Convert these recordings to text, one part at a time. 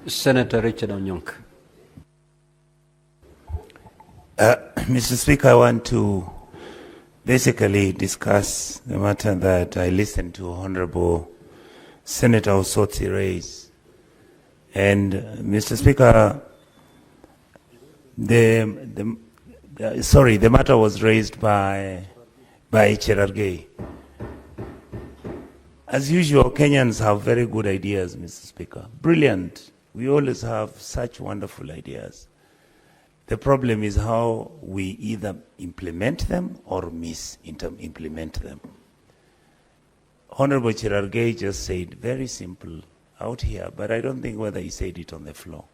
Senator Richard Onyonka. Mr. Speaker, I want to basically discuss the matter that I listened to Honorable Senator Osotsi raise. And Mr. Speaker, the matter was raised by Cherargei. As usual, Kenyans have very good ideas, Mr. Speaker. Brilliant. We always have such wonderful ideas. The problem is how we either implement them or implement them. Honorable Cherargei just said, very simple out here, but I don't think whether he said it on the floor.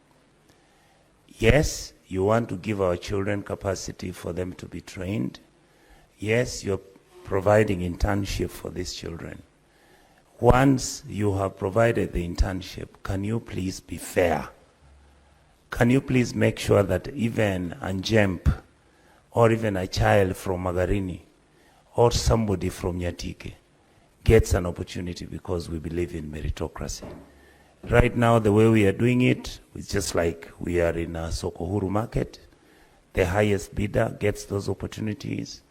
Yes, you want to give our children capacity for them to be trained. Yes, you're providing internship for these children. Once you have provided the internship, can you please be fair? Can you please make sure that even a Jemp or even a child from Magarini or somebody from Nyatike gets an opportunity, because we believe in meritocracy. Right now, the way we are doing it, it's just like we are in a Sokohuru market. The highest bidder gets those opportunities.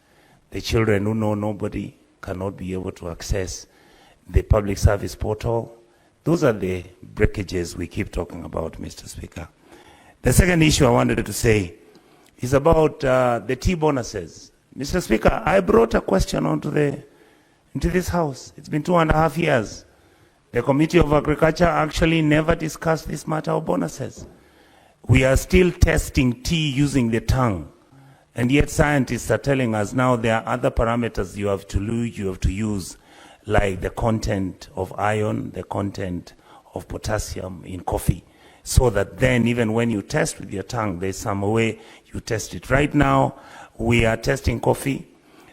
The children who know nobody cannot be able to access the public service portal. Those are the breakages we keep talking about, Mr. Speaker. The second issue I wanted to say is about the T bonuses. Mr. Speaker, I brought a question into this House. It's been 2.5 years. The Committee of Agriculture actually never discussed this matter of bonuses. We are still testing tea using the tongue. And yet scientists are telling us now there are other parameters you have to use, like the content of iron, the content of potassium in coffee, so that then even when you test with your tongue, there's some way you test it. Right now, we are testing coffee.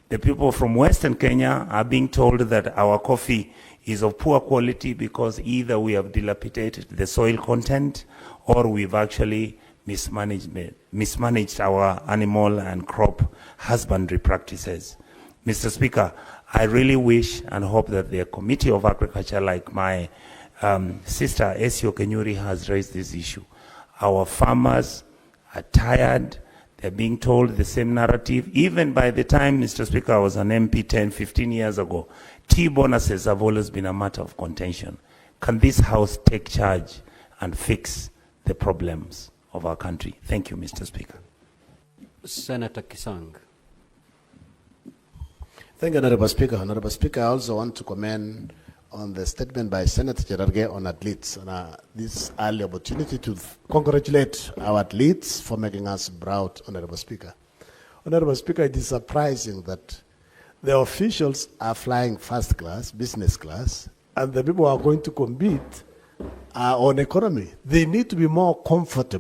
The people from Western Kenya are being told that our coffee is of poor quality because either we have dilapidated the soil content or we've actually mismanaged our animal and crop husbandry practices. Mr. Speaker, I really wish and hope that the Committee of Agriculture, like my sister Esio Kenyuri, has raised this issue. Our farmers are tired. They're being told the same narrative. Even by the time, Mr. Speaker, I was an MP 10, 15 years ago, tea bonuses have always been a matter of contention. Can this House take charge and fix the problems of our country? Thank you, Mr. Speaker. Senator Kisang. Thank you, Honorable Speaker. Honorable Speaker, I also want to comment on the statement by Senator Cherargei on athletes, and this early opportunity to congratulate our athletes for making us proud, Honorable Speaker. Honorable Speaker, it is surprising that the officials are flying first class, business class, and the people who are going to compete are on economy. They need to be more comfortable